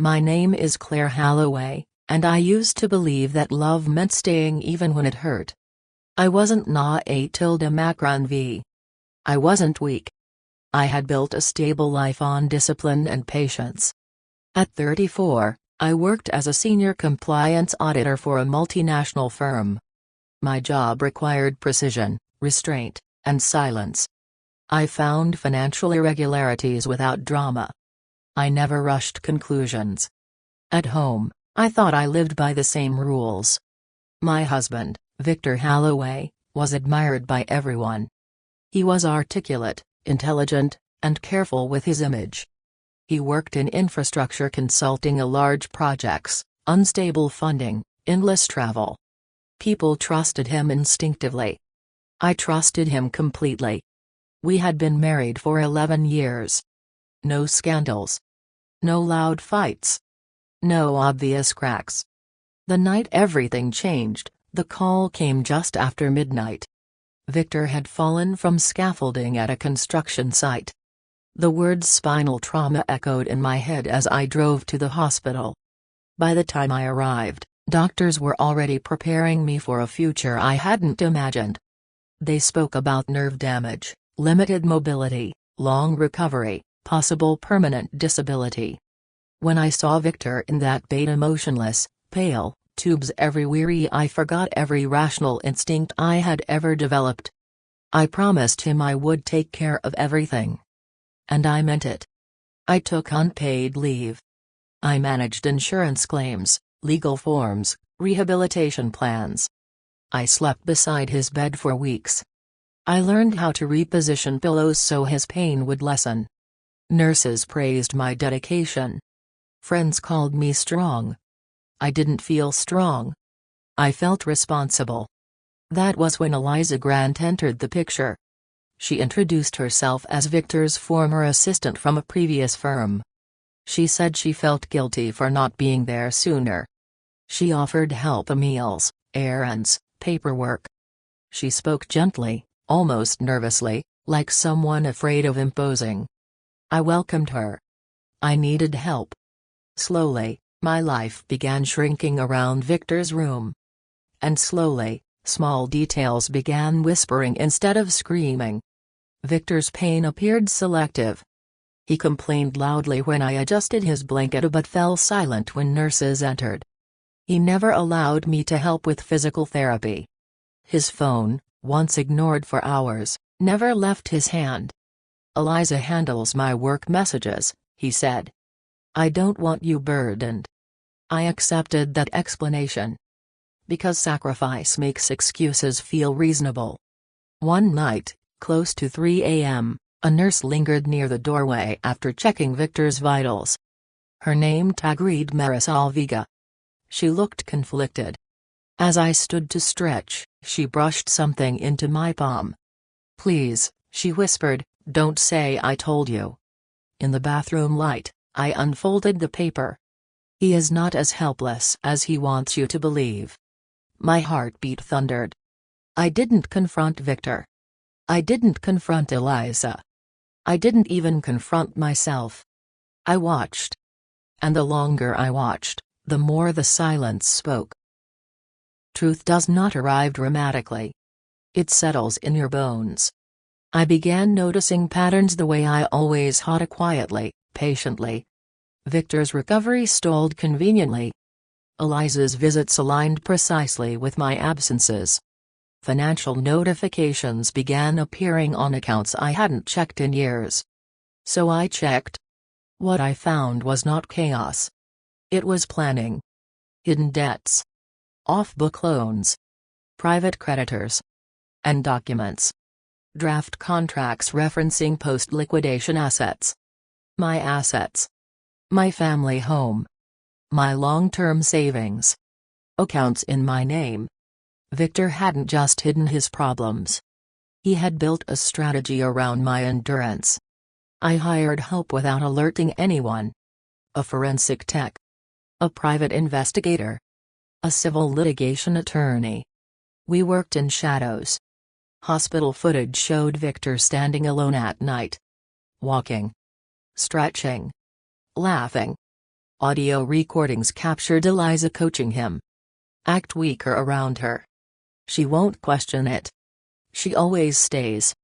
My name is Claire Holloway, and I used to believe that love meant staying even when it hurt. I wasn't tilde V. I wasn't weak. I had built a stable life on discipline and patience. At 34, I worked as a senior compliance auditor for a multinational firm. My job required precision, restraint, and silence. I found financial irregularities without drama. I never rushed conclusions. At home, I thought I lived by the same rules. My husband, Victor Holloway, was admired by everyone. He was articulate, intelligent, and careful with his image. He worked in infrastructure consulting, large projects, unstable funding, endless travel. People trusted him instinctively. I trusted him completely. We had been married for 11 years. No scandals. No loud fights. No obvious cracks. The night everything changed, the call came just after midnight. Victor had fallen from scaffolding at a construction site. The words spinal trauma echoed in my head as I drove to the hospital. By the time I arrived, doctors were already preparing me for a future I hadn't imagined. They spoke about nerve damage, limited mobility, long recovery, possible permanent disability. When I saw Victor in that bed, motionless, pale, tubes everywhere, I forgot every rational instinct I had ever developed. I promised him I would take care of everything. And I meant it. I took unpaid leave. I managed insurance claims, legal forms, rehabilitation plans. I slept beside his bed for weeks. I learned how to reposition pillows so his pain would lessen. Nurses praised my dedication. Friends called me strong. I didn't feel strong. I felt responsible. That was when Eliza Grant entered the picture. She introduced herself as Victor's former assistant from a previous firm. She said she felt guilty for not being there sooner. She offered help, meals, errands, paperwork. She spoke gently, almost nervously, like someone afraid of imposing. I welcomed her. I needed help. Slowly, my life began shrinking around Victor's room. And slowly, small details began whispering instead of screaming. Victor's pain appeared selective. He complained loudly when I adjusted his blanket but fell silent when nurses entered. He never allowed me to help with physical therapy. His phone, once ignored for hours, never left his hand. "Eliza handles my work messages," he said. "I don't want you burdened." I accepted that explanation. Because sacrifice makes excuses feel reasonable. One night, close to 3 a.m., a nurse lingered near the doorway after checking Victor's vitals. Her name tag read Marisol Vega. She looked conflicted. As I stood to stretch, she brushed something into my palm. "Please," she whispered, "don't say I told you." In the bathroom light, I unfolded the paper. "He is not as helpless as he wants you to believe." My heartbeat thundered. I didn't confront Victor. I didn't confront Eliza. I didn't even confront myself. I watched. And the longer I watched, the more the silence spoke. Truth does not arrive dramatically. It settles in your bones. I began noticing patterns the way I always had, quietly, patiently. Victor's recovery stalled conveniently. Eliza's visits aligned precisely with my absences. Financial notifications began appearing on accounts I hadn't checked in years. So I checked. What I found was not chaos. It was planning. Hidden debts. Off-book loans. Private creditors. And documents. Draft contracts referencing post-liquidation assets. My assets. My family home. My long-term savings. Accounts in my name. Victor hadn't just hidden his problems. He had built a strategy around my endurance. I hired help without alerting anyone. A forensic tech. A private investigator. A civil litigation attorney. We worked in shadows. Hospital footage showed Victor standing alone at night. Walking. Stretching. Laughing. Audio recordings captured Eliza coaching him. Act weaker around her. She won't question it. She always stays.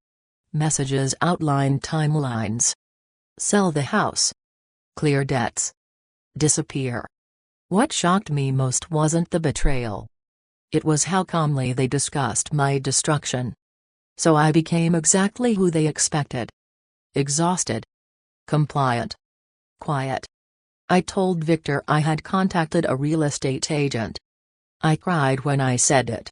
Messages outline timelines. Sell the house. Clear debts. Disappear. What shocked me most wasn't the betrayal. It was how calmly they discussed my destruction. So I became exactly who they expected. Exhausted. Compliant. Quiet. I told Victor I had contacted a real estate agent. I cried when I said it.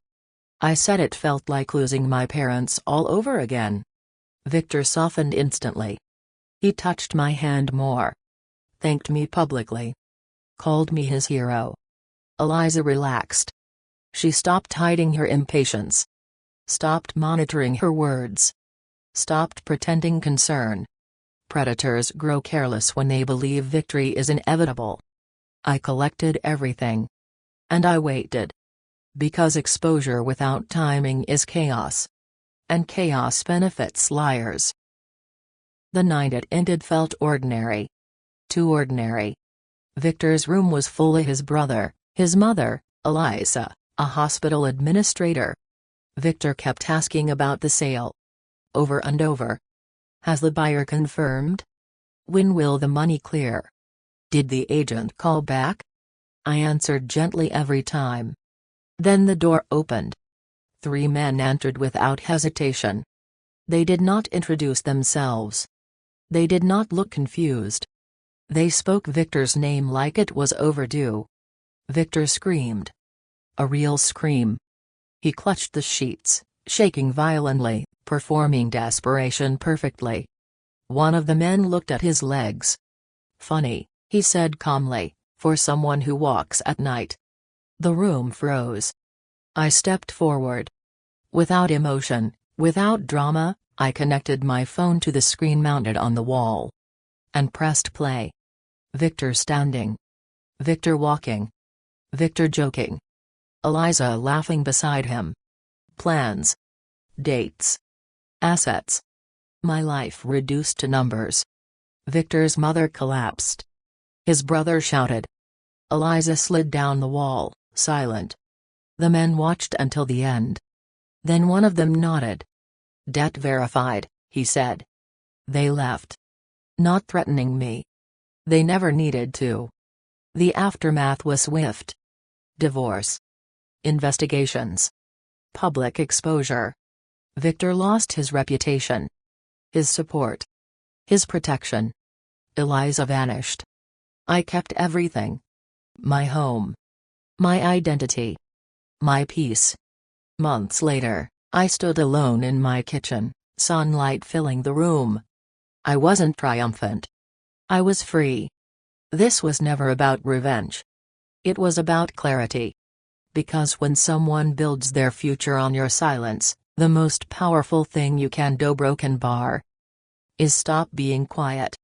I said it felt like losing my parents all over again. Victor softened instantly. He touched my hand more. Thanked me publicly. Called me his hero. Eliza relaxed. She stopped hiding her impatience. Stopped monitoring her words. Stopped pretending concern. Predators grow careless when they believe victory is inevitable. I collected everything. And I waited. Because exposure without timing is chaos. And chaos benefits liars. The night it ended felt ordinary. Too ordinary. Victor's room was full of his brother, his mother, Eliza, a hospital administrator. Victor kept asking about the sale. Over and over. Has the buyer confirmed? When will the money clear? Did the agent call back? I answered gently every time. Then the door opened. 3 men entered without hesitation. They did not introduce themselves. They did not look confused. They spoke Victor's name like it was overdue. Victor screamed. A real scream. He clutched the sheets, shaking violently, performing desperation perfectly. One of the men looked at his legs. Funny, he said calmly, for someone who walks at night. The room froze. I stepped forward. Without emotion, without drama, I connected my phone to the screen mounted on the wall. And pressed play. Victor standing. Victor walking. Victor joking. Eliza laughing beside him. Plans. Dates. Assets. My life reduced to numbers. Victor's mother collapsed. His brother shouted. Eliza slid down the wall, silent. The men watched until the end. Then one of them nodded. Debt verified, he said. They left. Not threatening me. They never needed to. The aftermath was swift. Divorce. Investigations. Public exposure. Victor lost his reputation. His support. His protection. Eliza vanished. I kept everything. My home. My identity. My peace. Months later, I stood alone in my kitchen, sunlight filling the room. I wasn't triumphant. I was free. This was never about revenge. It was about clarity. Because when someone builds their future on your silence, the most powerful thing you can do, broken bar, is stop being quiet.